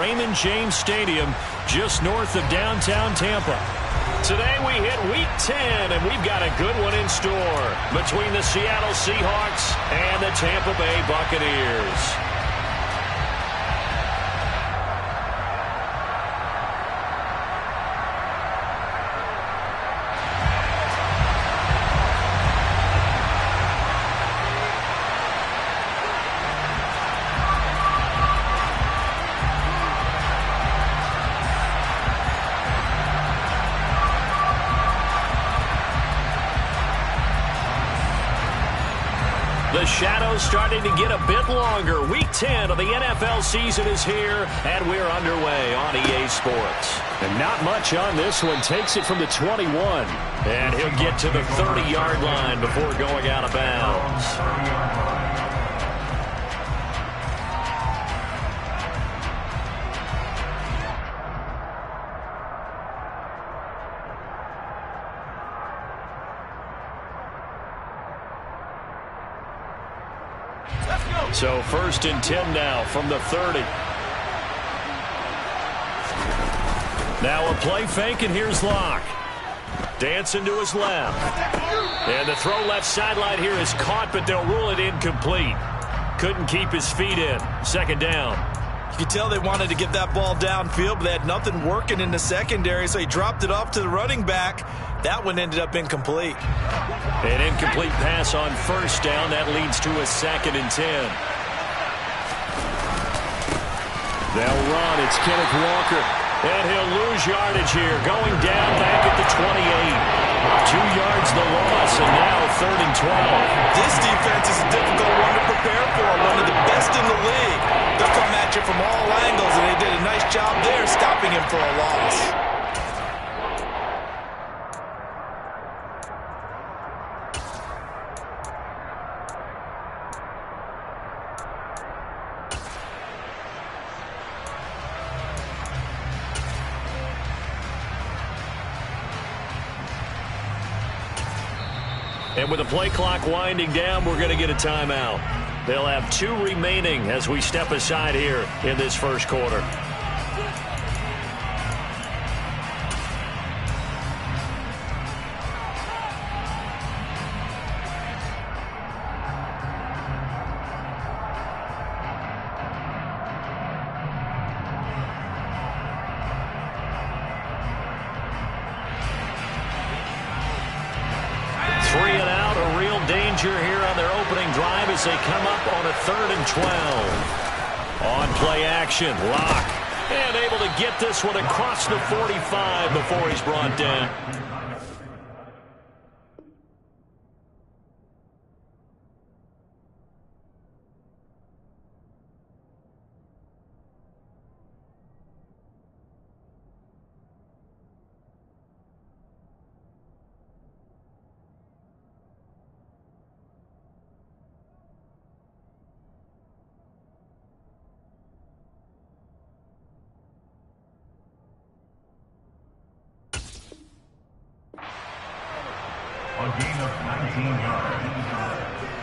Raymond James Stadium, just north of downtown Tampa. Today we hit Week 10, and we've got a good one in store between the Seattle Seahawks and the Tampa Bay Buccaneers. The shadow's starting to get a bit longer. Week 10 of the NFL season is here, and we're underway on EA Sports. And not much on this one. Takes it from the 21, and he'll get to the 30-yard line before going out of bounds. So 1st and 10 now from the 30. Now a play fake, and here's Locke. Dancing to his left. And the throw left sideline here is caught, but they'll rule it incomplete. Couldn't keep his feet in. 2nd down. You could tell they wanted to get that ball downfield, but they had nothing working in the secondary, so he dropped it off to the running back. That one ended up incomplete. An incomplete pass on 1st down. That leads to a 2nd and 10. They'll run. It's Kenneth Walker. And he'll lose yardage here. Going down back at the 28. 2 yards the loss, and now 3rd and 12. This defense is a difficult one to prepare for. One of the best in the league. They'll come at you from all angles, and they did a nice job there stopping him for a loss. And with the play clock winding down, we're going to get a timeout. They'll have 2 remaining as we step aside here in this first quarter. Here on their opening drive as they come up on a 3rd and 12. On play action, Locke. And able to get this one across the 45 before he's brought down. A gain of 19 yards.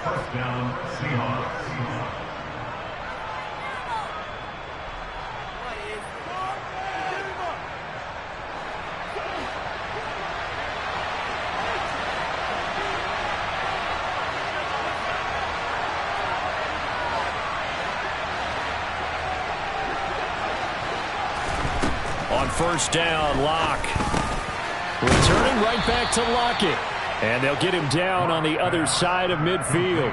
1st down, Seahawks. On 1st down, Locke. Returning right back to Lockett. And they'll get him down on the other side of midfield.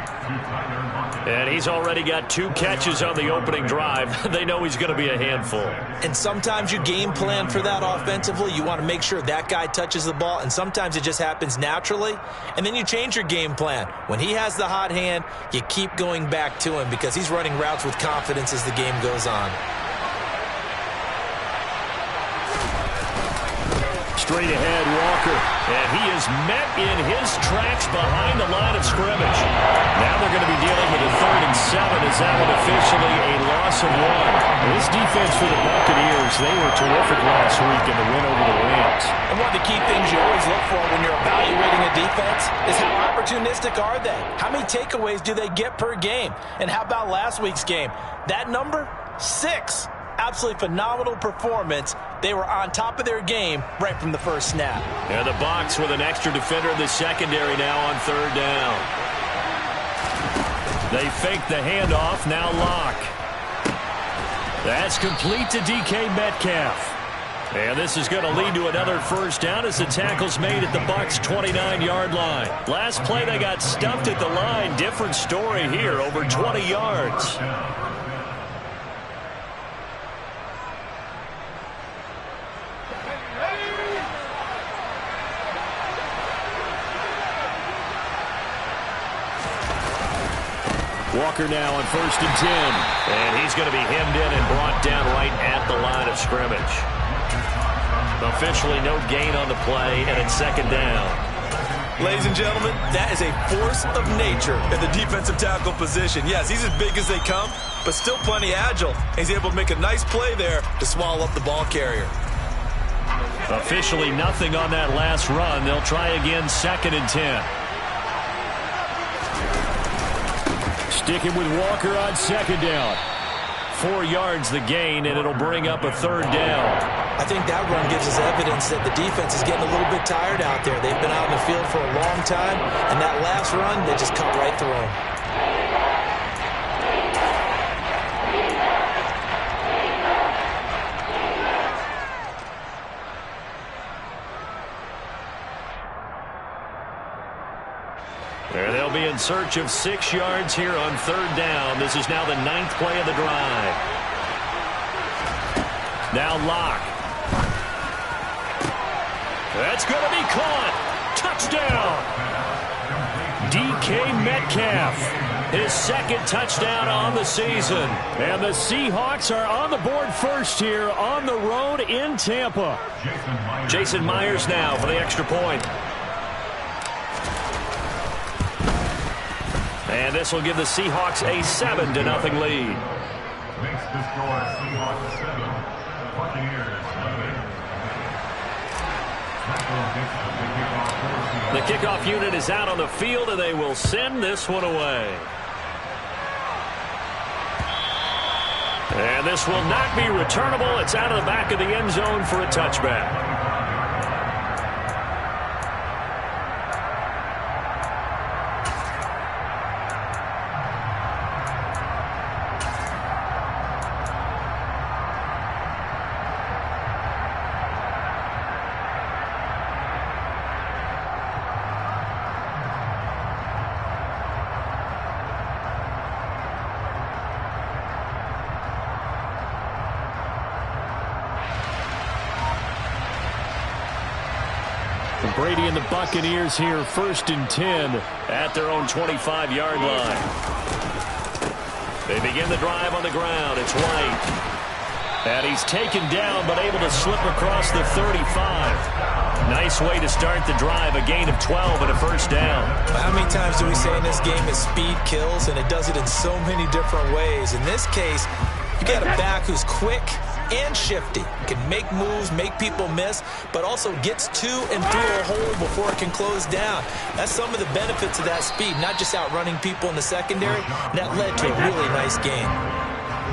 And he's already got 2 catches on the opening drive. They know he's going to be a handful. And sometimes you game plan for that offensively. You want to make sure that guy touches the ball, and sometimes it just happens naturally. And then you change your game plan. When he has the hot hand, you keep going back to him because he's running routes with confidence as the game goes on. Straight ahead, Walker. And he is met in his tracks behind the line of scrimmage. Now they're going to be dealing with a 3rd and 7 as that one officially a loss of 1. This defense for the Buccaneers, they were terrific last week in the win over the Rams. And one of the key things you always look for when you're evaluating a defense is how opportunistic are they? How many takeaways do they get per game? And how about last week's game? That number, 6. Absolutely phenomenal performance. They were on top of their game right from the first snap. And the Bucs with an extra defender in the secondary now on third down. They fake the handoff, now Locke. That's complete to DK Metcalf. And this is going to lead to another first down as the tackle's made at the Bucs' 29-yard line. Last play they got stuffed at the line. Different story here, over 20 yards. Walker now on 1st and 10. And he's going to be hemmed in and brought down right at the line of scrimmage. Officially no gain on the play, and it's 2nd down. Ladies and gentlemen, that is a force of nature in the defensive tackle position. Yes, he's as big as they come, but still plenty agile. He's able to make a nice play there to swallow up the ball carrier. Officially nothing on that last run. They'll try again, 2nd and 10. Sticking with Walker on 2nd down. 4 yards the gain, and it'll bring up a 3rd down. I think that run gives us evidence that the defense is getting a little bit tired out there. They've been out in the field for a long time, and that last run, they just cut right through them. And they'll be in search of 6 yards here on 3rd down. This is now the 9th play of the drive. Now Locke. That's going to be caught. Touchdown. DK Metcalf. His 2nd touchdown on the season. And the Seahawks are on the board first here on the road in Tampa. Jason Myers now for the extra point. And this will give the Seahawks a 7-0 lead. Makes the score Seahawks 7, Buccaneers 11. The kickoff unit is out on the field, and they will send this one away. And this will not be returnable. It's out of the back of the end zone for a touchback. Brady and the Buccaneers here, 1st and 10 at their own 25-yard line. They begin the drive on the ground. It's White. And he's taken down but able to slip across the 35. Nice way to start the drive, a gain of 12 and a 1st down. How many times do we say in this game that speed kills, and it does it in so many different ways? In this case, you got a back who's quick and shifty, can make moves, make people miss, but also gets to and through a hole before it can close down. That's some of the benefits of that speed, not just outrunning people in the secondary. And that led to a really nice game.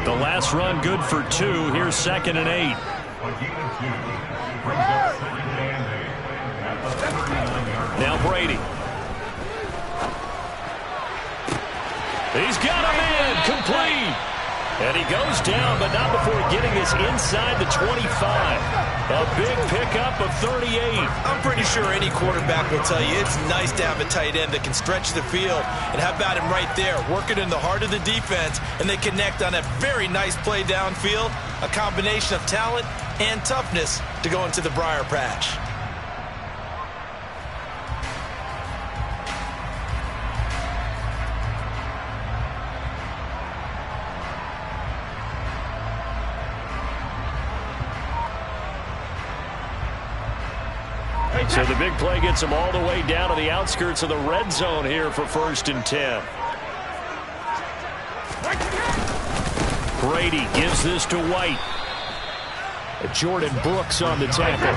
The last run good for 2. Here's 2nd and 8. Now Brady. He's got a man, complete. And he goes down, but not before getting this inside the 25. A big pickup of 38. I'm pretty sure any quarterback will tell you it's nice to have a tight end that can stretch the field. And how about him right there, working in the heart of the defense, and they connect on a very nice play downfield. A combination of talent and toughness to go into the briar patch. So the big play gets him all the way down to the outskirts of the red zone here for 1st and 10. Brady gives this to White. Jordan Brooks on the tackle.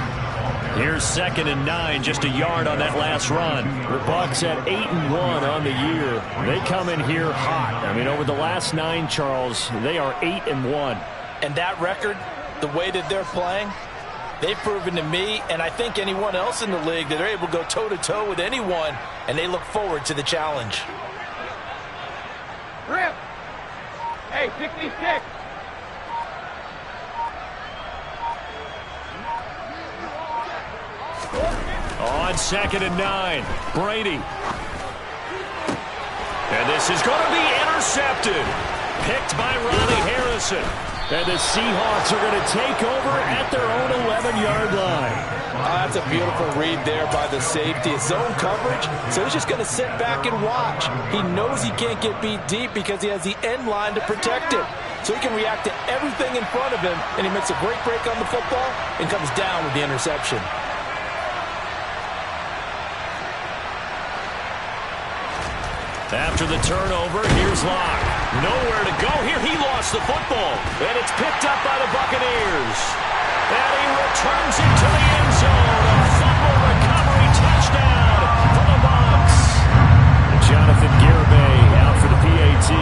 Here's 2nd and 9, just a yard on that last run. The Bucs at 8-1 on the year. They come in here hot. I mean, over the last 9, Charles, they are 8-1. And that record, the way that they're playing, they've proven to me, and I think anyone else in the league, that they're able to go toe-to-toe with anyone, and they look forward to the challenge. Rip! Hey, 66! On 2nd and 9, Brady. And this is going to be intercepted. Picked by Ronnie Harrison. And the Seahawks are going to take over at their own 11-yard line. That's a beautiful read there by the safety. It's zone coverage, so he's just going to sit back and watch. He knows he can't get beat deep because he has the end line to protect him. So he can react to everything in front of him, and he makes a great break on the football and comes down with the interception. After the turnover, here's Locke. Nowhere to go here. He lost the football. And it's picked up by the Buccaneers. And he returns it to the end zone. A fumble recovery touchdown for the Bucs. And Jonathan Garibay out for the PAT.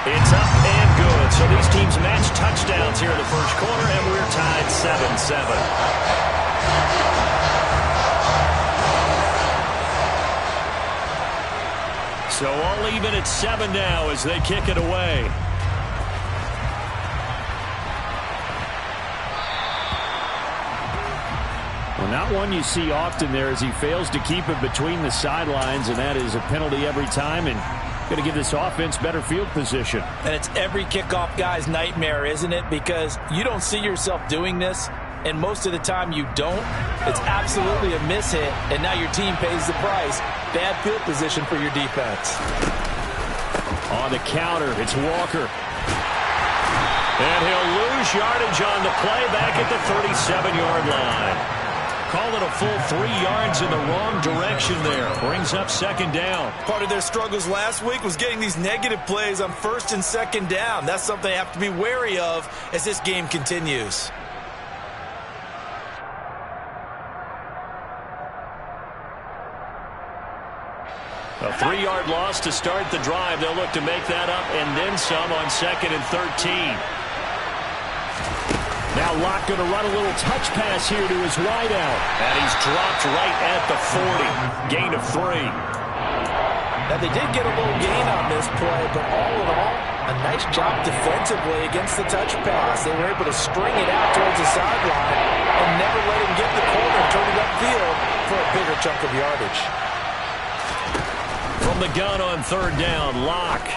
It's up and good. So these teams match touchdowns here in the first quarter, and we're tied 7-7. So all even at 7 now as they kick it away. Well, not one you see often there as he fails to keep it between the sidelines, and that is a penalty every time, and going to give this offense better field position. And it's every kickoff guy's nightmare, isn't it? Because you don't see yourself doing this, and most of the time you don't. It's absolutely a mishit, and now your team pays the price. Bad field position for your defense. On the counter, it's Walker. And he'll lose yardage on the play back at the 37-yard line. Call it a full 3 yards in the wrong direction there. Brings up 2nd down. Part of their struggles last week was getting these negative plays on 1st and 2nd down. That's something they have to be wary of as this game continues. A 3-yard loss to start the drive. They'll look to make that up and then some on 2nd and 13. Now Locke going to run a little touch pass here to his wideout. And he's dropped right at the 40. Gain of 3. Now they did get a little gain on this play, but all in all, a nice job defensively against the touch pass. They were able to string it out towards the sideline and never let him get the corner and turn it upfield for a bigger chunk of yardage. From the gun on 3rd down, Locke.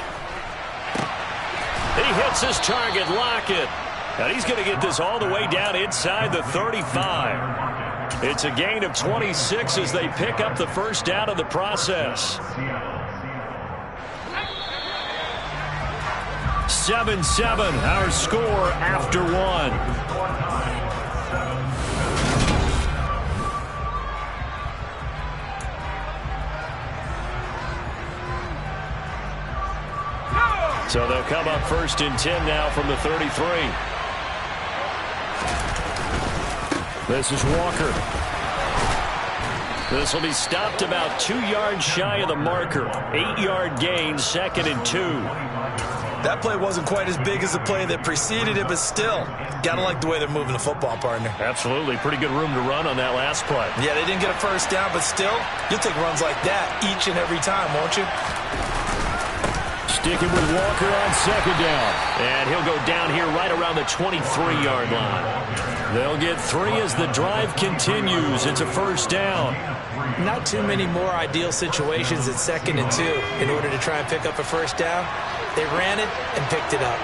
He hits his target, Lockett. And he's going to get this all the way down inside the 35. It's a gain of 26 as they pick up the first down in the process. 7-7, our score after 1. So they'll come up 1st and 10 now from the 33. This is Walker. This will be stopped about 2 yards shy of the marker. 8-yard gain, 2nd and 2. That play wasn't quite as big as the play that preceded it, but still, gotta like the way they're moving the football, partner. Absolutely. Pretty good room to run on that last play. Yeah, they didn't get a first down, but still, you'll take runs like that each and every time, won't you? Sticking with Walker on 2nd down. And he'll go down here right around the 23-yard line. They'll get 3 as the drive continues. It's a first down. Not too many more ideal situations at 2nd and 2 in order to try and pick up a first down. They ran it and picked it up.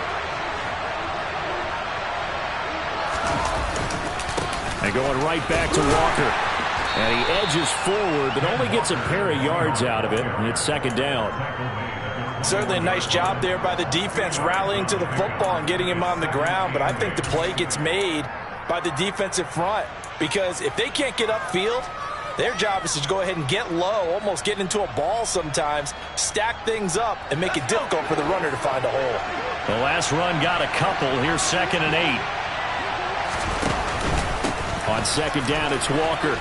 And going right back to Walker. And he edges forward, but only gets a pair of yards out of it. And it's 2nd down. Certainly a nice job there by the defense rallying to the football and getting him on the ground. But I think the play gets made by the defensive front. Because if they can't get upfield, their job is to go ahead and get low, almost get into a ball sometimes, stack things up, and make it difficult for the runner to find a hole. The last run got a couple. Here's 2nd and 8. On 2nd down, it's Walker.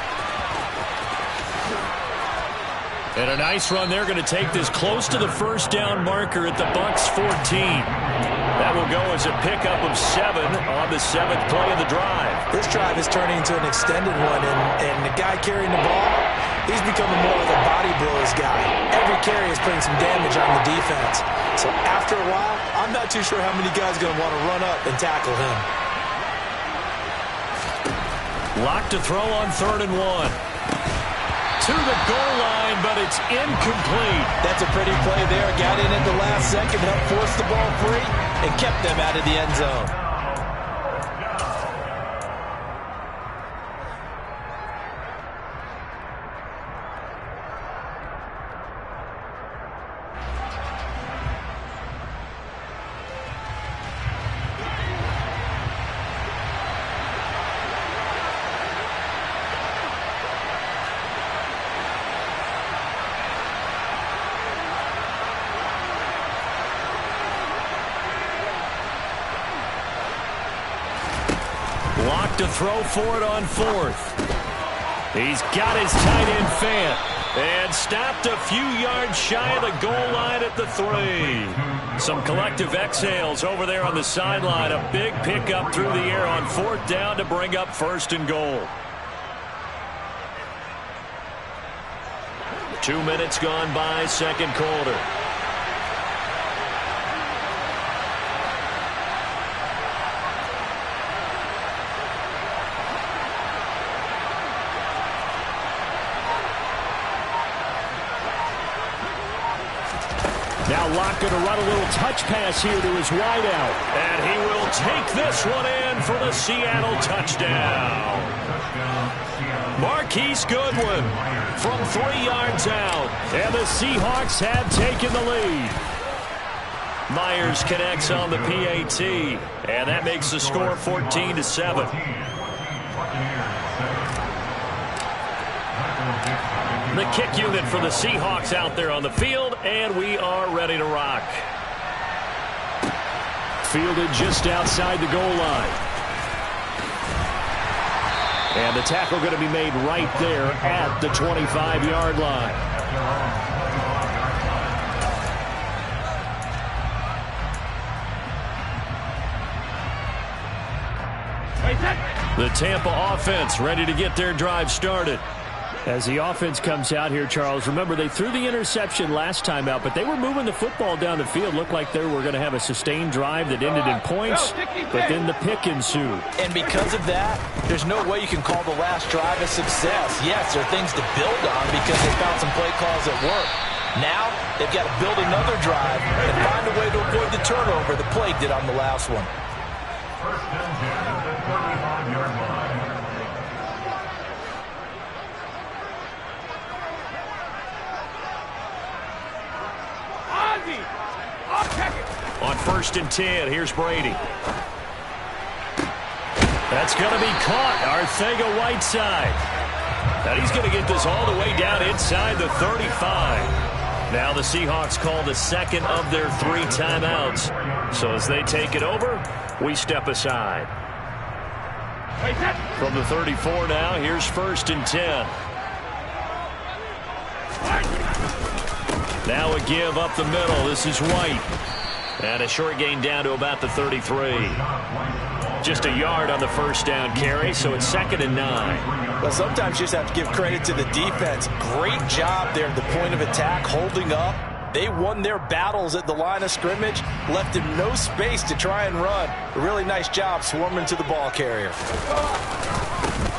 And a nice run there, going to take this close to the first down marker at the Bucs 14. That will go as a pickup of 7 on the 7th play of the drive. This drive is turning into an extended one, and the guy carrying the ball, he's becoming more of a body blows guy. Every carry is putting some damage on the defense. So after a while, I'm not too sure how many guys are going to want to run up and tackle him. Lock to throw on 3rd and 1. To the goal line, but it's incomplete. That's a pretty play there. Got in at the last second, helped force the ball free, and kept them out of the end zone. Lock to throw for it on 4th. He's got his tight end Fant. And stopped a few yards shy of the goal line at the 3. Some collective exhales over there on the sideline. A big pickup through the air on 4th down to bring up 1st and goal. 2 minutes gone by, second quarter. Now Locke going to run a little touch pass here to his wideout. And he will take this one in for the Seattle touchdown. Marquise Goodwin from 3 yards out. And the Seahawks have taken the lead. Myers connects on the PAT. And that makes the score 14-7. The kick unit for the Seahawks out there on the field, and we are ready to rock. Fielded just outside the goal line. And the tackle going to be made right there at the 25-yard line. The Tampa offense ready to get their drive started. As the offense comes out here, Charles, remember they threw the interception last time out, but they were moving the football down the field. Looked like they were going to have a sustained drive that ended in points, but then the pick ensued. And because of that, there's no way you can call the last drive a success. Yes, there are things to build on because they found some play calls that work. Now, they've got to build another drive and find a way to avoid the turnover the Plague did on the last one. First and 10 at the 35-yard line. On 1st and 10, here's Brady. That's going to be caught. Arcega-Whiteside. And he's going to get this all the way down inside the 35. Now the Seahawks call the second of their 3 timeouts. So as they take it over, we step aside. From the 34 now, here's 1st and 10. Now a give up the middle. This is White. And a short gain down to about the 33. Just a yard on the first down carry, so it's 2nd and 9. Well, sometimes you just have to give credit to the defense. Great job there at the point of attack, holding up. They won their battles at the line of scrimmage, left him no space to try and run. A really nice job swarming to the ball carrier.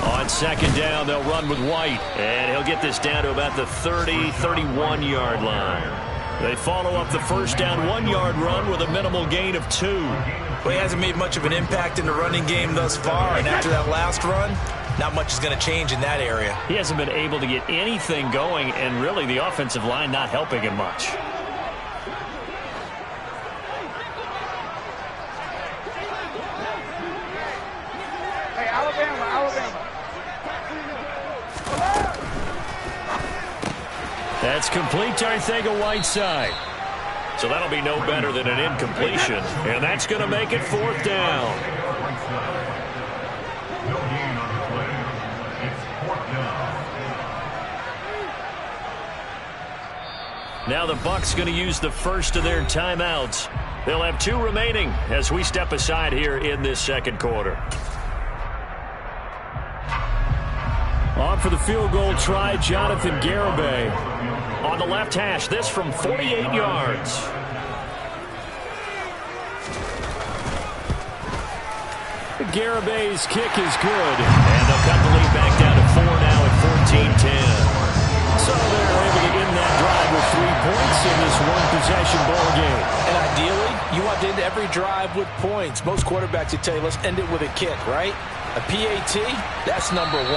On 2nd down, they'll run with White. And he'll get this down to about the 30, 31-yard line. They follow up the first down 1-yard run with a minimal gain of 2. Well, he hasn't made much of an impact in the running game thus far, and after that last run, not much is going to change in that area. He hasn't been able to get anything going, and really the offensive line not helping him much. Hey, Alabama. That's complete to Arcega-Whiteside. So that'll be no better than an incompletion. And that's going to make it 4th down. No gain on the play. It's 4th down. Now the Bucs going to use the first of their timeouts. They'll have 2 remaining as we step aside here in this second quarter. On for the field goal try, Jonathan Garibay. On the left hash, this from 48 yards. Garibay's kick is good. And they'll cut the lead back down to 4 now at 14-10. So they're able to end that drive with 3 points in this one-possession ball game. And ideally, you want to end every drive with points. Most quarterbacks would tell you, let's end it with a kick, right? A PAT, that's number 1.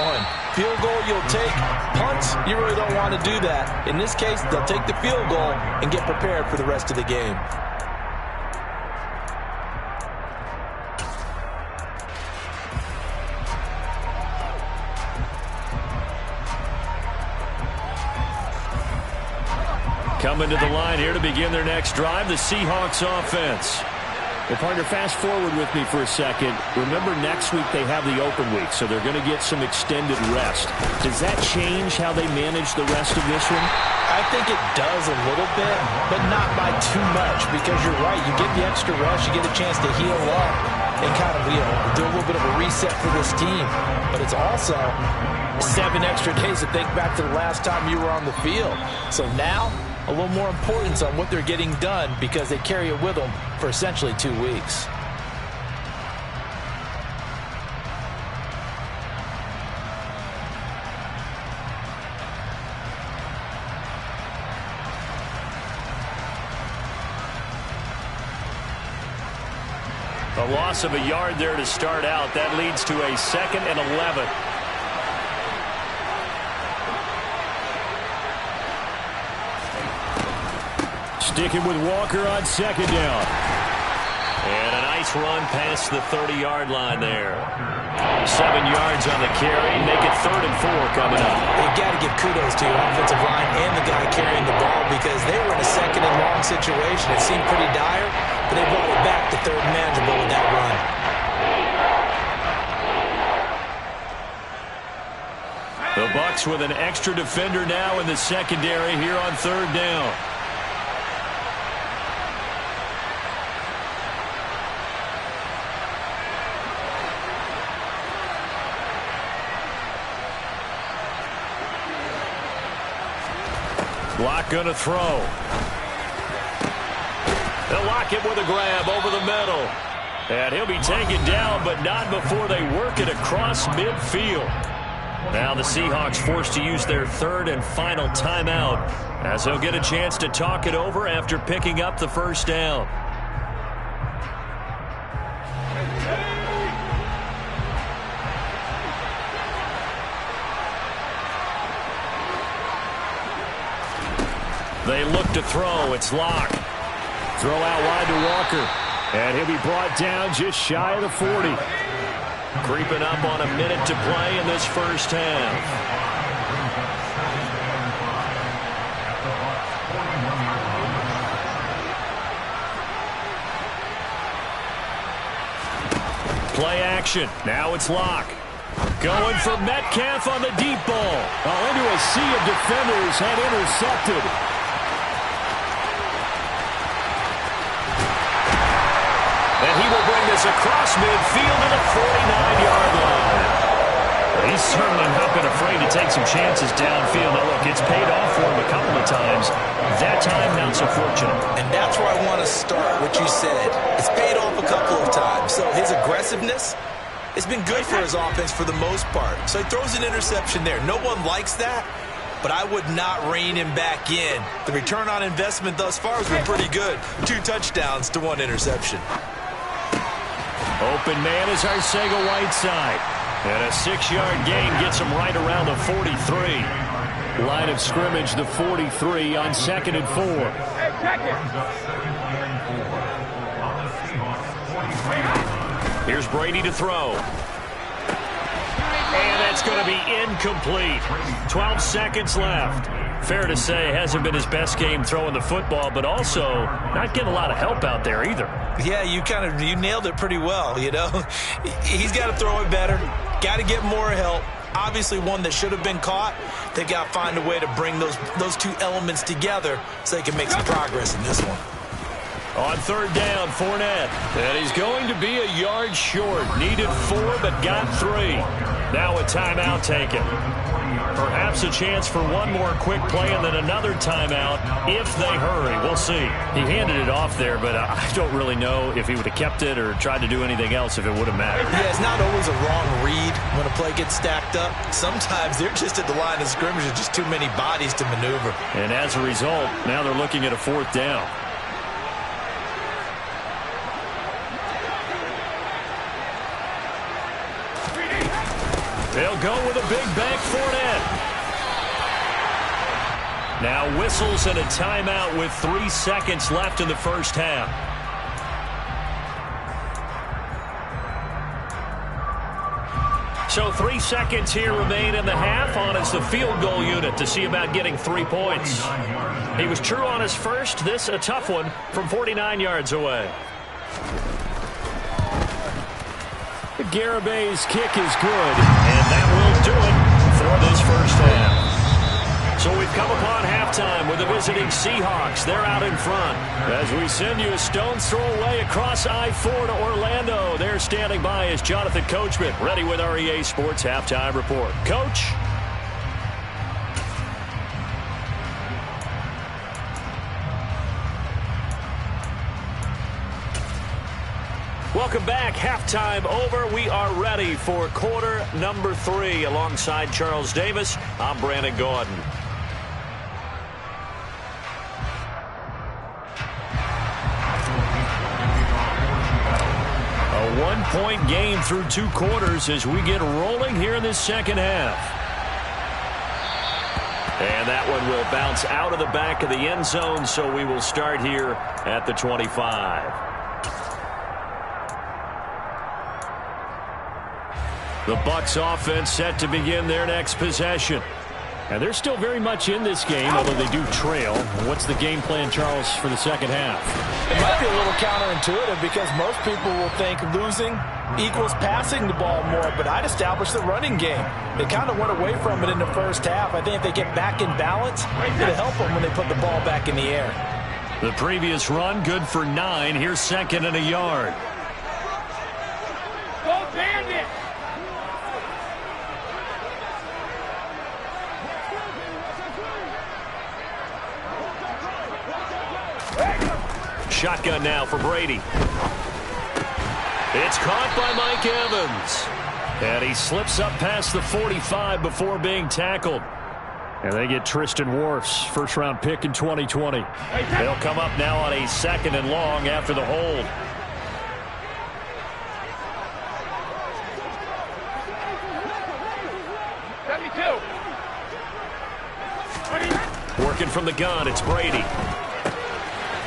Field goal you'll take. Punts, you really don't want to do that. In this case, they'll take the field goal and get prepared for the rest of the game. Coming to the line here to begin their next drive, the Seahawks offense. Well, partner, fast forward with me for a second. Remember, next week they have the open week, so they're going to get some extended rest. Does that change how they manage the rest of this one? I think it does a little bit, but not by too much, because you're right. You get the extra rest, you get a chance to heal up and kind of, do a little bit of a reset for this team. But it's also 7 extra days to think back to the last time you were on the field. So now, a little more importance on what they're getting done because they carry it with them for essentially 2 weeks. A loss of a yard there to start out. That leads to a 2nd and 11. Sticking with Walker on 2nd down. And a nice run past the 30-yard line there. 7 yards on the carry. Make it 3rd and 4 coming up. You've got to give kudos to your offensive line and the guy carrying the ball because they were in a 2nd and long situation. It seemed pretty dire, but they brought it back to 3rd and manageable with that run. The Bucs with an extra defender now in the secondary here on 3rd down. Lock going to throw. They'll lock it with a grab over the middle. And he'll be taken down, but not before they work it across midfield. Now the Seahawks forced to use their 3rd and final timeout as they'll get a chance to talk it over after picking up the 1st down. They look to throw. It's Locke. Throw out wide to Walker. And he'll be brought down just shy of the 40. Creeping up on a minute to play in this first half. Play action. Now it's Locke. Going for Metcalf on the deep ball. Oh, into a sea of defenders and intercepted. And he will bring this across midfield to the 49-yard line. He's certainly not been afraid to take some chances downfield. Now, look, it's paid off for him a couple of times. That time, not so fortunate. And that's where I want to start, what you said. It's paid off a couple of times. So his aggressiveness, it's been good for his offense for the most part. So he throws an interception there. No one likes that, but I would not rein him back in. The return on investment thus far has been pretty good. 2 touchdowns to 1 interception. Open man is Arcega-Whiteside. And a 6-yard gain gets him right around the 43. Line of scrimmage, the 43 on 2nd and 4. Here's Brady to throw. And that's going to be incomplete. 12 seconds left. Fair to say, hasn't been his best game throwing the football, but also not getting a lot of help out there either. Yeah, you nailed it pretty well, He's got to throw it better, got to get more help, obviously one that should have been caught. They got to find a way to bring those two elements together so they can make some progress in this one. On third down, Fournette. And he's going to be a yard short. Needed 4, but got 3. Now a timeout taken. Perhaps a chance for one more quick play and then another timeout if they hurry. We'll see. He handed it off there, but I don't really know if he would have kept it or tried to do anything else if it would have mattered. Yeah, it's not always a wrong read when a play gets stacked up. Sometimes they're just at the line of scrimmage. There's just too many bodies to maneuver. And as a result, now they're looking at a 4th down. They'll go with a big bank Fournette. Now whistles and a timeout with 3 seconds left in the first half. So 3 seconds here remain in the half on as the field goal unit to see about getting 3 points. He was true on his first. This a tough one from 49 yards away. Garabay's kick is good, and that will do it for this first half. So we've come upon halftime with the visiting Seahawks. They're out in front. As we send you a stone's throw away across I-4 to Orlando. There standing by is Jonathan Coachman, ready with our EA Sports Halftime Report. Coach? Welcome back. Halftime over. We are ready for quarter number 3. Alongside Charles Davis, I'm Brandon Gaudin. A 1-point game through 2 quarters as we get rolling here in this second half. And that one will bounce out of the back of the end zone, so we will start here at the 25. The Bucs offense set to begin their next possession. And they're still very much in this game, although they do trail. What's the game plan, Charles, for the second half? It might be a little counterintuitive because most people will think losing equals passing the ball more, but I'd establish the running game. They kind of went away from it in the first half. I think if they get back in balance, it'll help them when they put the ball back in the air. The previous run, good for 9. Here's 2nd and a yard. Go Bandit! Shotgun now for Brady. It's caught by Mike Evans. And he slips up past the 45 before being tackled. And they get Tristan Wirfs, first-round pick in 2020. They'll come up now on a 2nd and long after the hold. Working from the gun, it's Brady.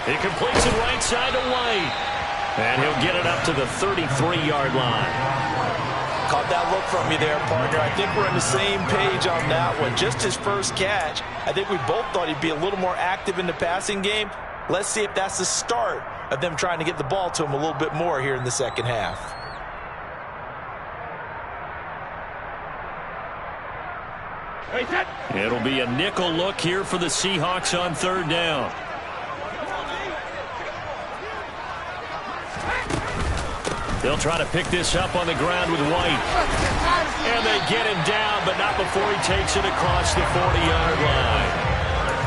He completes it right side to White. And he'll get it up to the 33-yard line. Caught that look from you there, partner. I think we're on the same page on that one. Just his first catch. I think we both thought he'd be a little more active in the passing game. Let's see if that's the start of them trying to get the ball to him a little bit more here in the second half. It'll be a nickel look here for the Seahawks on 3rd down. They'll try to pick this up on the ground with White. And they get him down, but not before he takes it across the 40-yard line.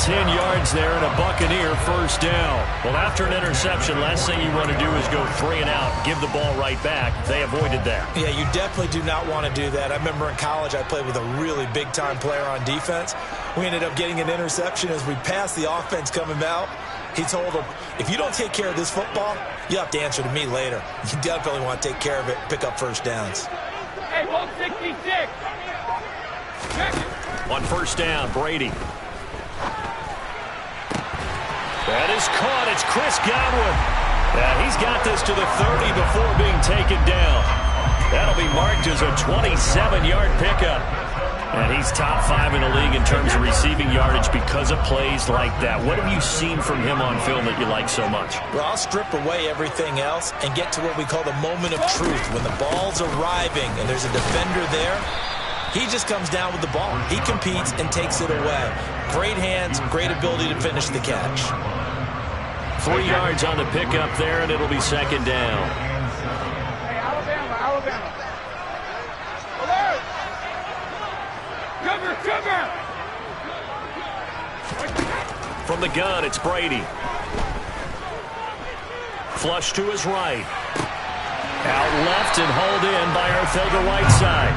10 yards there and a Buccaneer first down. Well, after an interception, last thing you want to do is go 3 and out, give the ball right back. They avoided that. Yeah, you definitely do not want to do that. I remember in college I played with a really big-time player on defense. We ended up getting an interception as we passed the offense coming out. He told him, if you don't take care of this football, you have to answer to me later. You definitely want to take care of it, pick up first downs. Hey, 166. On first down, Brady. That is caught. It's Chris Godwin. Yeah, he's got this to the 30 before being taken down. That'll be marked as a 27-yard pickup. And he's top 5 in the league in terms of receiving yardage because of plays like that. What have you seen from him on film that you like so much? Well, I'll strip away everything else and get to what we call the moment of truth. When the ball's arriving and there's a defender there, He just comes down with the ball. He competes and takes it away. Great hands, great ability to finish the catch. 3 yards on the pickup there, and it'll be second down. Hey, Alabama. Alert! Sugar! From the gun, it's Brady. Flush to his right. Out left and hauled in by Arcega-Whiteside.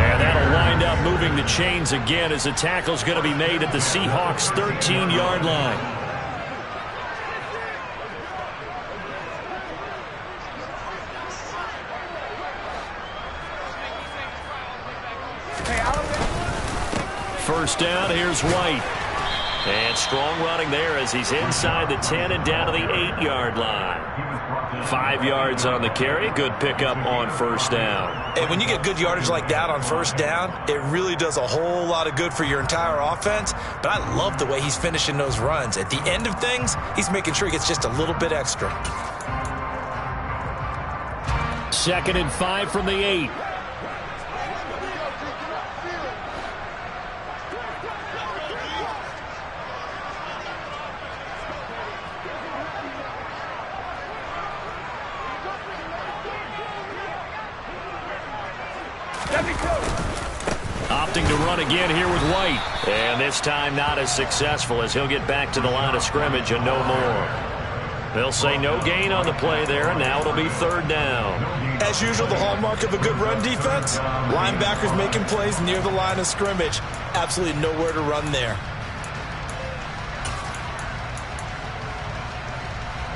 And that'll wind up moving the chains again as the tackle's going to be made at the Seahawks' 13-yard line. First down, here's White. And strong running there as he's inside the 10 and down to the 8-yard line. 5 yards on the carry. Good pickup on first down. And when you get good yardage like that on first down, it really does a whole lot of good for your entire offense. But I love the way he's finishing those runs. At the end of things, he's making sure he gets just a little bit extra. 2nd and 5 from the 8. Opting to run again here with White. And this time not as successful as he'll get back to the line of scrimmage and no more. They'll say no gain on the play there, and now it'll be 3rd down. As usual, the hallmark of a good run defense, linebackers making plays near the line of scrimmage. Absolutely nowhere to run there.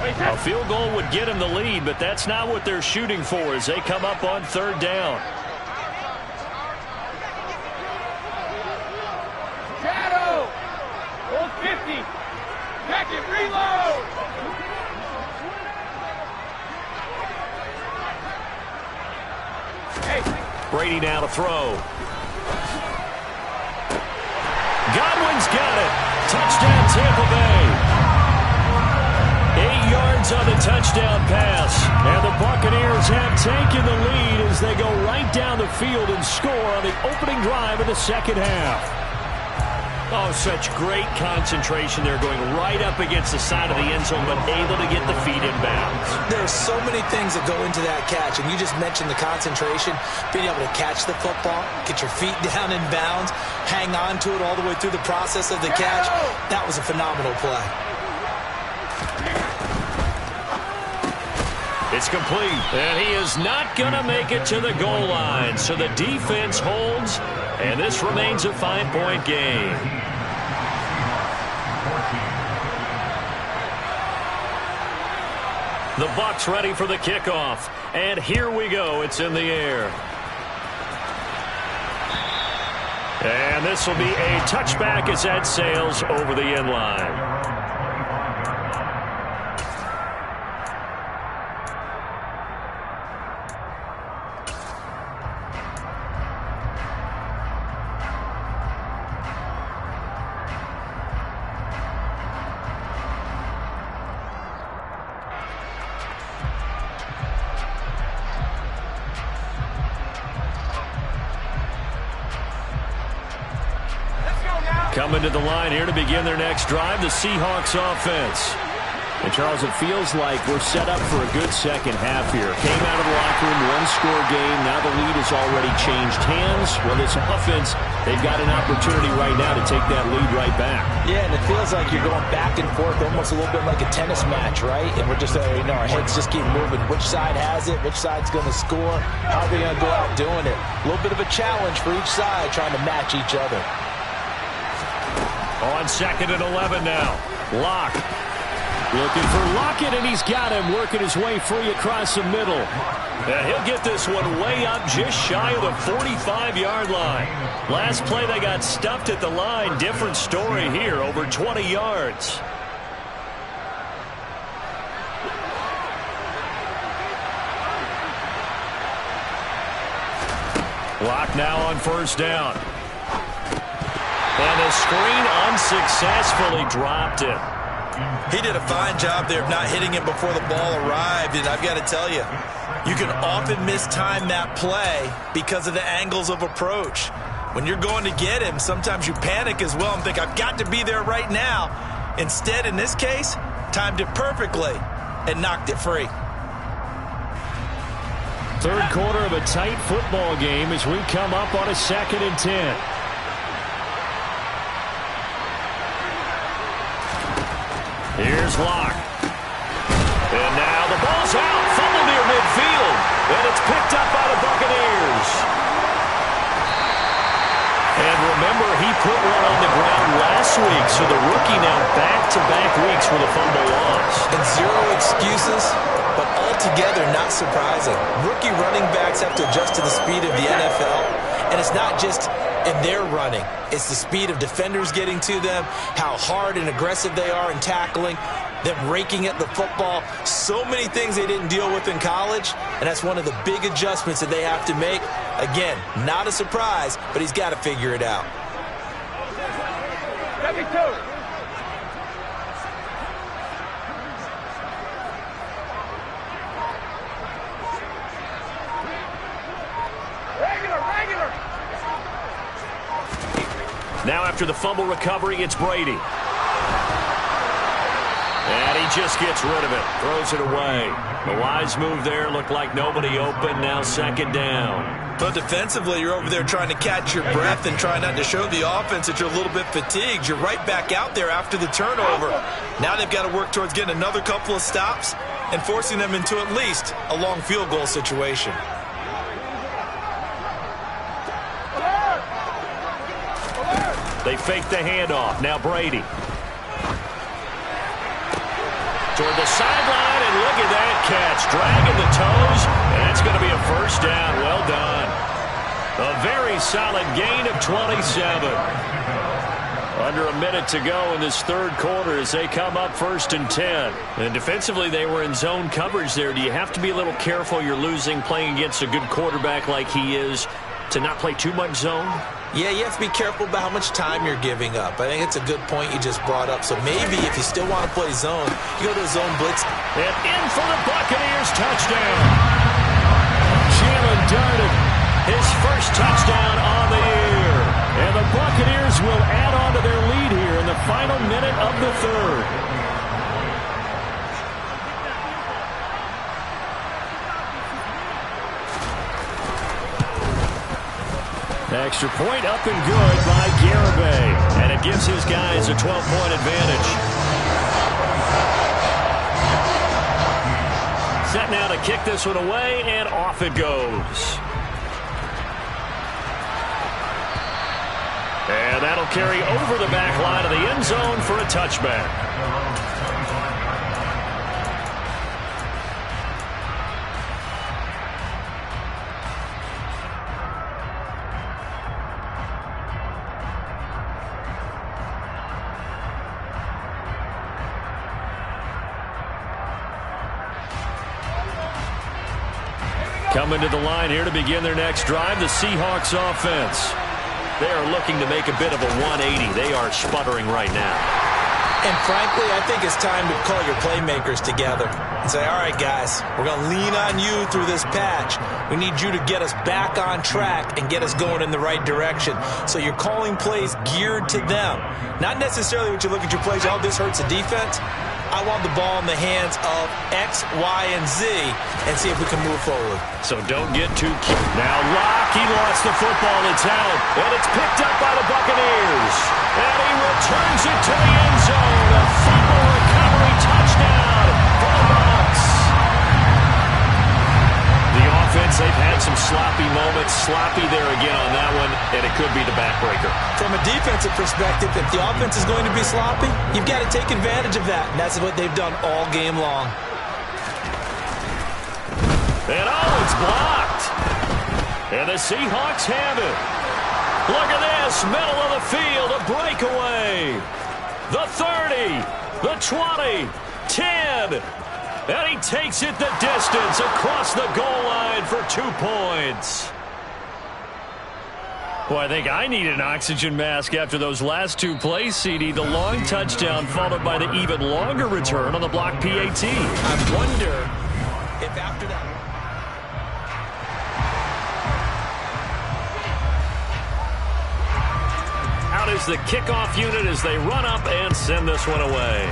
A field goal would get him the lead, but that's not what they're shooting for as they come up on 3rd down. Shadow! Hold 50! Check it, reload! Hey! Brady now to throw. Godwin's got it. Touchdown, Tampa Bay. 8 yards on the touchdown pass. And the Buccaneers have taken the lead as they go right down the field and score on the opening drive of the second half. Oh, such great concentration. They're going right up against the side of the end zone, but able to get the feet in bounds. There are so many things that go into that catch, and you just mentioned the concentration, being able to catch the football, get your feet down in bounds, hang on to it all the way through the process of the catch. That was a phenomenal play. It's complete, and he is not going to make it to the goal line. So the defense holds, and this remains a 5-point game. The Bucs ready for the kickoff, and here we go. It's in the air. And this will be a touchback as that sails over the end line. Coming to the line here to begin their next drive, the Seahawks offense. And, Charles, it feels like we're set up for a good second half here. Came out of the locker room, one-score game. Now the lead has already changed hands. Well, this offense, they've got an opportunity right now to take that lead right back. Yeah, and it feels like you're going back and forth almost a little bit like a tennis match, right? And we're just, our heads just keep moving. Which side has it? Which side's going to score? How are they going to go out doing it? A little bit of a challenge for each side trying to match each other. On 2nd and 11 now. Locke. Looking for Lockett, and he's got him working his way free across the middle. And he'll get this one way up just shy of the 45-yard line. Last play, they got stuffed at the line. Different story here, over 20 yards. Locke now on first down. And the screen unsuccessfully dropped it. He did a fine job there of not hitting him before the ball arrived, and I've got to tell you, you can often mistime that play because of the angles of approach. When you're going to get him, sometimes you panic as well and think, I've got to be there right now. Instead, in this case, timed it perfectly and knocked it free. Third quarter of a tight football game as we come up on a 2nd and 10. Here's Locke. And now the ball's out. Fumble near midfield. And it's picked up by the Buccaneers. And remember, he put one on the ground last week, so the rookie now back-to-back weeks with a fumble loss. And zero excuses, but altogether not surprising. Rookie running backs have to adjust to the speed of the NFL, and it's not just in their running. It's the speed of defenders getting to them, how hard and aggressive they are in tackling, them raking at the football. So many things they didn't deal with in college, and that's one of the big adjustments that they have to make. Again, not a surprise, but he's got to figure it out. Let me do it. Regular. Now after the fumble recovery, it's Brady. And he just gets rid of it. Throws it away. The wise move there. Looked like nobody open. Now 2nd down. But defensively, you're over there trying to catch your breath and try not to show the offense that you're a little bit fatigued. You're right back out there after the turnover. Now they've got to work towards getting another couple of stops and forcing them into at least a long field goal situation. They fake the handoff. Now Brady. Toward the sideline, and look at that catch. Dragging the toes, and that's going to be a 1st down. Well done. A very solid gain of 27. Under a minute to go in this 3rd quarter as they come up 1st and 10. And defensively, they were in zone coverage there. Do you have to be a little careful? You're losing, playing against a good quarterback like he is, to not play too much zone? Yeah, you have to be careful about how much time you're giving up. I think it's a good point you just brought up. So maybe if you still want to play zone, you go to a zone blitz. And in for the Buccaneers, touchdown. Jalen darted his first touchdown on the year. And the Buccaneers will add on to their lead here in the final minute of the 3rd. Extra point up and good by Garibay. And it gives his guys a 12-point advantage. Set now to kick this one away, and off it goes. And that'll carry over the back line of the end zone for a touchback. Coming to the line here to begin their next drive, the Seahawks offense. They are looking to make a bit of a 180. They are sputtering right now. And frankly, I think it's time to call your playmakers together and say, all right, guys, we're going to lean on you through this patch. We need you to get us back on track and get us going in the right direction. So you're calling plays geared to them. Not necessarily what you look at your plays, oh, this hurts the defense. I want the ball in the hands of X, Y, and Z and see if we can move forward. So don't get too cute. Now Locke, he lost the football. It's out, and it's picked up by the Buccaneers. And he returns it to the end zone. A fumble recovery touchdown for the Bucs. The offense, they've had some sloppy moments. Sloppy there again on that one, and it could be the backbreaker. From a defensive perspective, if the offense is going to be sloppy, you've got to take advantage of that, and that's what they've done all game long. And oh, it's blocked. And the Seahawks have it. Look at this, middle of the field, a breakaway. The 30, the 20, 10. And he takes it the distance across the goal line for 2 points. Well, I think I need an oxygen mask after those last two plays, CD. The long touchdown followed by the even longer return on the block PAT. I wonder if after that... Out is the kickoff unit as they run up and send this one away.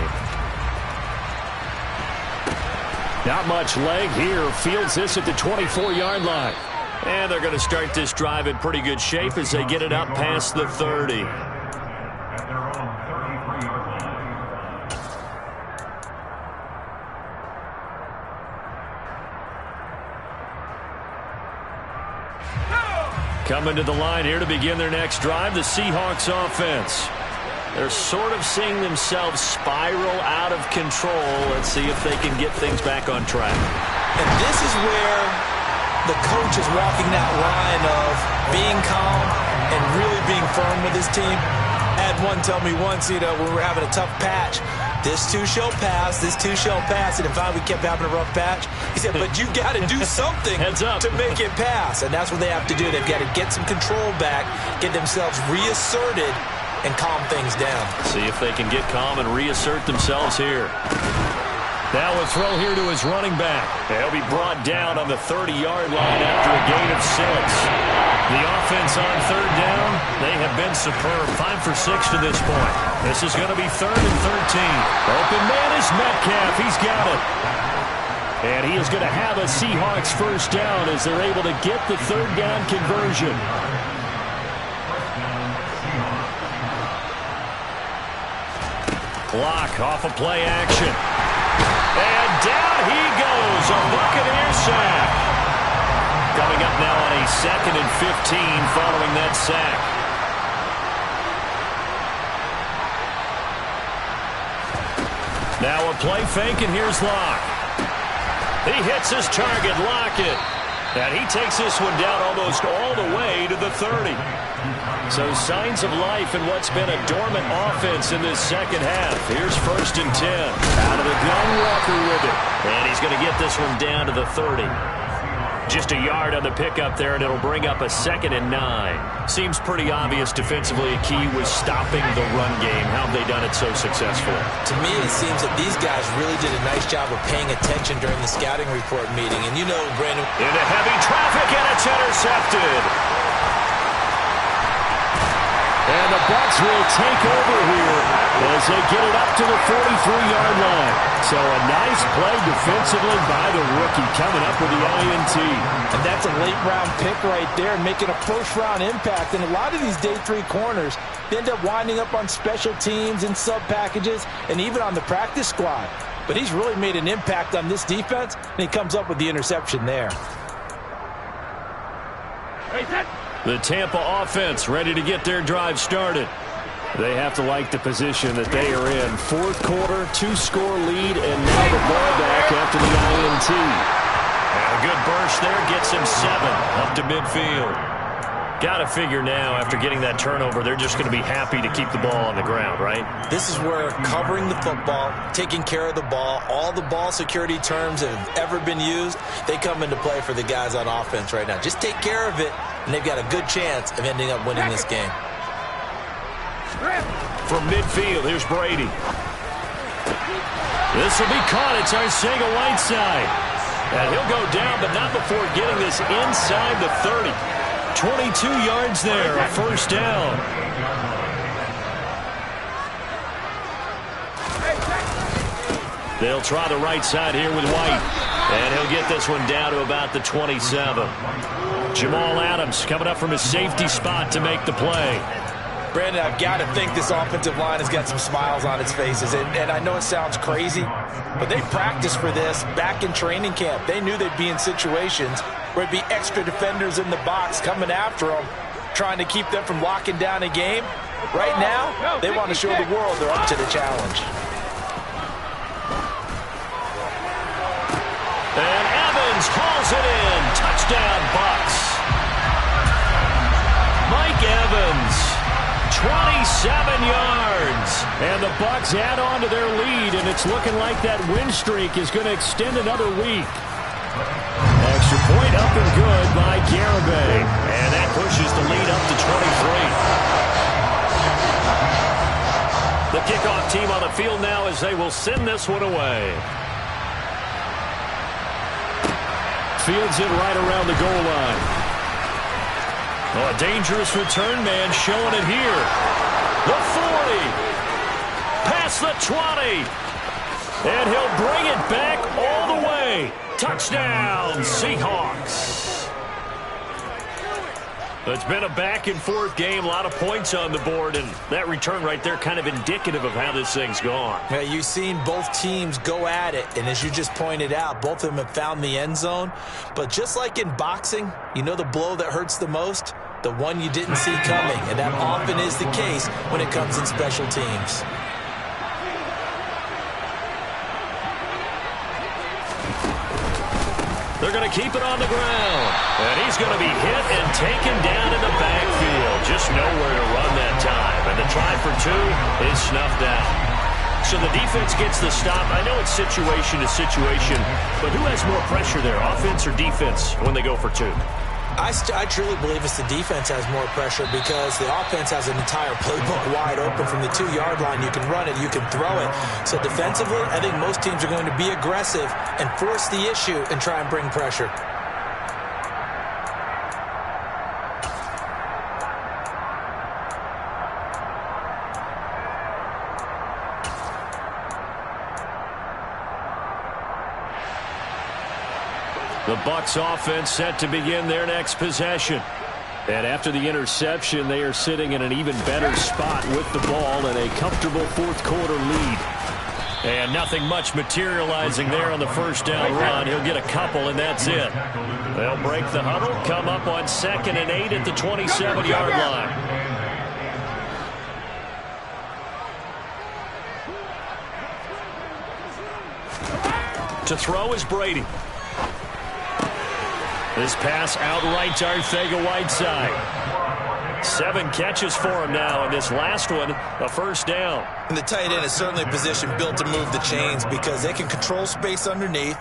Not much leg here. Fields this at the 24-yard line. And they're going to start this drive in pretty good shape as they get it up past the 30. At their own 33-yard line. Coming to the line here to begin their next drive, the Seahawks offense. They're sort of seeing themselves spiral out of control. Let's see if they can get things back on track. And this is where the coach is walking that line of being calm and really being firm with his team. I had one tell me once, when we were having a tough patch, this too shall pass, this too shall pass. And if we kept having a rough patch, he said, but you got to do something to make it pass. And that's what they have to do. They've got to get some control back, get themselves reasserted, and calm things down. See if they can get calm and reassert themselves here. Now a throw here to his running back. He'll be brought down on the 30-yard line after a gain of 6. The offense on third down, they have been superb. 5 for 6 to this point. This is going to be 3rd and 13. Open man is Metcalf. He's got it. And he is going to have a Seahawks first down as they're able to get the third down conversion. Clock off of play action. And down he goes, a Buccaneer sack. Coming up now on a 2nd and 15 following that sack. Now a play fake, and here's Locke. He hits his target, Lockett. And he takes this one down almost all the way to the 30. So signs of life in what's been a dormant offense in this second half. Here's 1st and 10. Out of the gun, Walker with it. And he's going to get this one down to the 30. Just a yard on the pickup there, and it'll bring up a 2nd and 9. Seems pretty obvious defensively a key was stopping the run game. How have they done it so successfully? To me, it seems that these guys really did a nice job of paying attention during the scouting report meeting. And you know, Brandon... Into heavy traffic, and it's intercepted. And the Bucs will take over here as they get it up to the 43-yard line. So a nice play defensively by the rookie coming up with the INT. And that's a late-round pick right there, making a first-round impact. And a lot of these day 3 corners, they end up winding up on special teams and sub-packages and even on the practice squad. But he's really made an impact on this defense, and he comes up with the interception there. The Tampa offense ready to get their drive started. They have to like the position that they are in. 4th quarter, 2-score lead, and now the ball back after the INT. And a good burst there gets him 7 up to midfield. Got to figure now, after getting that turnover, they're just going to be happy to keep the ball on the ground, right? This is where covering the football, taking care of the ball, all the ball security terms that have ever been used, they come into play for the guys on offense right now. Just take care of it, and they've got a good chance of ending up winning this game. From midfield, here's Brady. This will be caught. It's Arcega-Whiteside. And he'll go down, but not before getting this inside the 30. 22 yards there, a first down. They'll try the right side here with White. And he'll get this one down to about the 27. Jamal Adams coming up from his safety spot to make the play. Brandon, I've got to think this offensive line has got some smiles on its faces. And I know it sounds crazy, but they practiced for this back in training camp. They knew they'd be in situations where it'd be extra defenders in the box coming after them, trying to keep them from locking down a game. Right now, they want to show the world they're up to the challenge. And Evans hauls it in. Touchdown, Bucs. Mike Evans, 27 yards. And the Bucs add on to their lead, and it's looking like that win streak is going to extend another week. extra point up and good by Garibay. And that pushes the lead up to 23. The kickoff team on the field now as they will send this one away. Fields it right around the goal line. Oh, a dangerous return man showing it here. The 40. Past the 20. And he'll bring it back all the way. Touchdown, Seahawks. It's been a back-and-forth game, a lot of points on the board, and that return right there kind of indicative of how this thing's gone. Yeah, you've seen both teams go at it, and as you just pointed out, both of them have found the end zone. But just like in boxing, you know the blow that hurts the most? The one you didn't see coming, and that often is the case when it comes in special teams. They're going to keep it on the ground. And he's going to be hit and taken down in the backfield. Just nowhere to run that time. And the try for two is snuffed out. So the defense gets the stop. I know it's situation to situation, but who has more pressure there, offense or defense, when they go for two? I truly believe it's the defense has more pressure because the offense has an entire playbook wide open from the 2-yard line. You can run it, you can throw it. So defensively, I think most teams are going to be aggressive and force the issue and try and bring pressure. The Bucs offense set to begin their next possession. And after the interception, they are sitting in an even better spot with the ball and a comfortable fourth-quarter lead. And nothing much materializing there on the first down run. He'll get a couple, and that's it. They'll break the huddle, come up on 2nd and 8 at the 27-yard line. To throw is Brady. This pass outright to Arcega-Whiteside. 7 catches for him now, and this last one, a first down. And the tight end is certainly a position built to move the chains because they can control space underneath.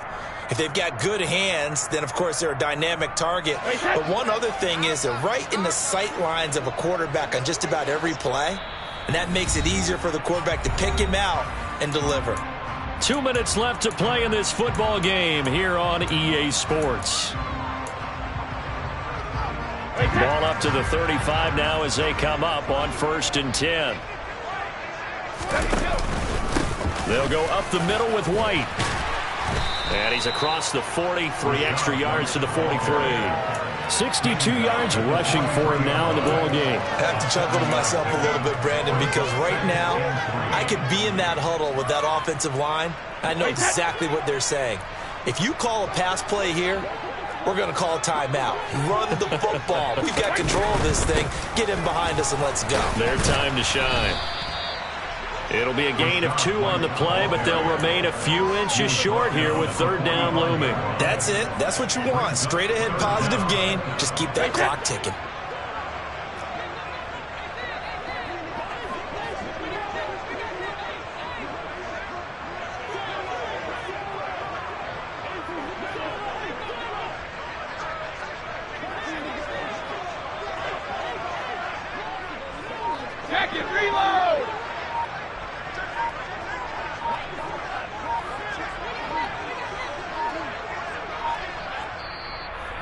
If they've got good hands, then, of course, they're a dynamic target. But one other thing is they're right in the sight lines of a quarterback on just about every play, and that makes it easier for the quarterback to pick him out and deliver. 2 minutes left to play in this football game here on EA Sports. Ball up to the 35 now as they come up on 1st and 10. They'll go up the middle with White. And he's across the 40, 3 extra yards to the 43. 62 yards rushing for him now in the ball game. I have to chuckle to myself a little bit, Brandon, because right now I could be in that huddle with that offensive line. I know exactly what they're saying. If you call a pass play here, we're going to call a timeout. Run the football. We've got control of this thing. Get him behind us and let's go. Their time to shine. It'll be a gain of 2 on the play, but they'll remain a few inches short here with 3rd down looming. That's it. That's what you want. Straight ahead positive gain. Just keep that clock ticking. Jacket, reload!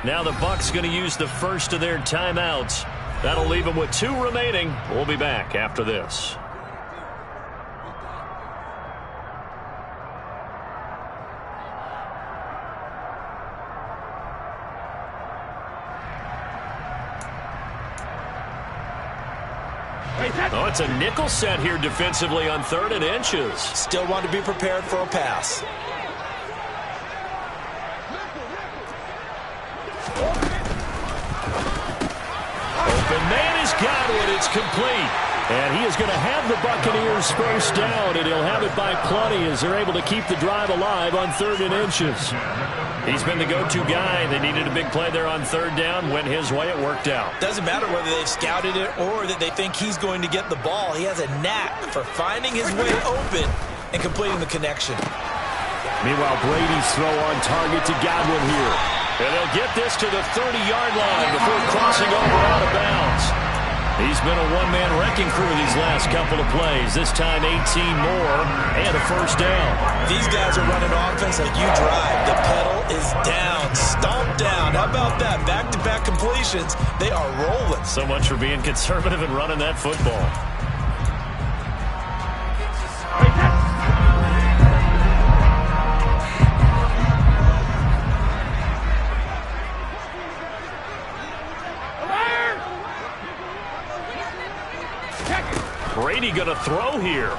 Now the Bucs going to use the first of their timeouts. That'll leave them with 2 remaining. We'll be back after this. Oh, it's a nickel set here defensively on 3rd and inches. Still want to be prepared for a pass. Open man is Godwin. It's complete. And he is going to have the Buccaneers first down, and he'll have it by plenty as they're able to keep the drive alive on 3rd and inches. He's been the go-to guy. They needed a big play there on 3rd down. Went his way. It worked out. Doesn't matter whether they've scouted it or that they think he's going to get the ball. He has a knack for finding his way open and completing the connection. Meanwhile, Brady's throw on target to Godwin here. And they'll get this to the 30-yard line before crossing over out of bounds. He's been a one-man wrecking crew these last couple of plays. This time 18 more and a first down. These guys are running offense like you drive. The pedal is down, stomped down. How about that? Back-to-back completions. They are rolling. So much for being conservative and running that football. Brady going to throw here.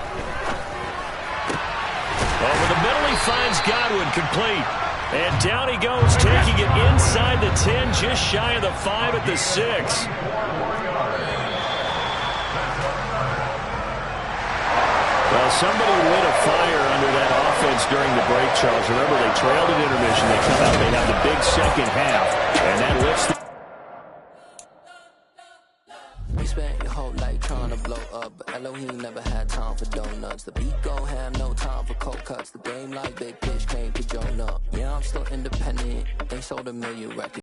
Over the middle, he finds Godwin, complete. And down he goes, taking it inside the 10, just shy of the 5 at the 6. Well, somebody lit a fire under that offense during the break, Charles. Remember, they trailed at intermission. They come out, they have the big second half, and that lifts the... We spent your whole life trying to blow up, but Elohim never had time for donuts. The beat go ham, no time for cold cuts. The game like Big Fish came to join up. Yeah, I'm still independent. They sold a million records.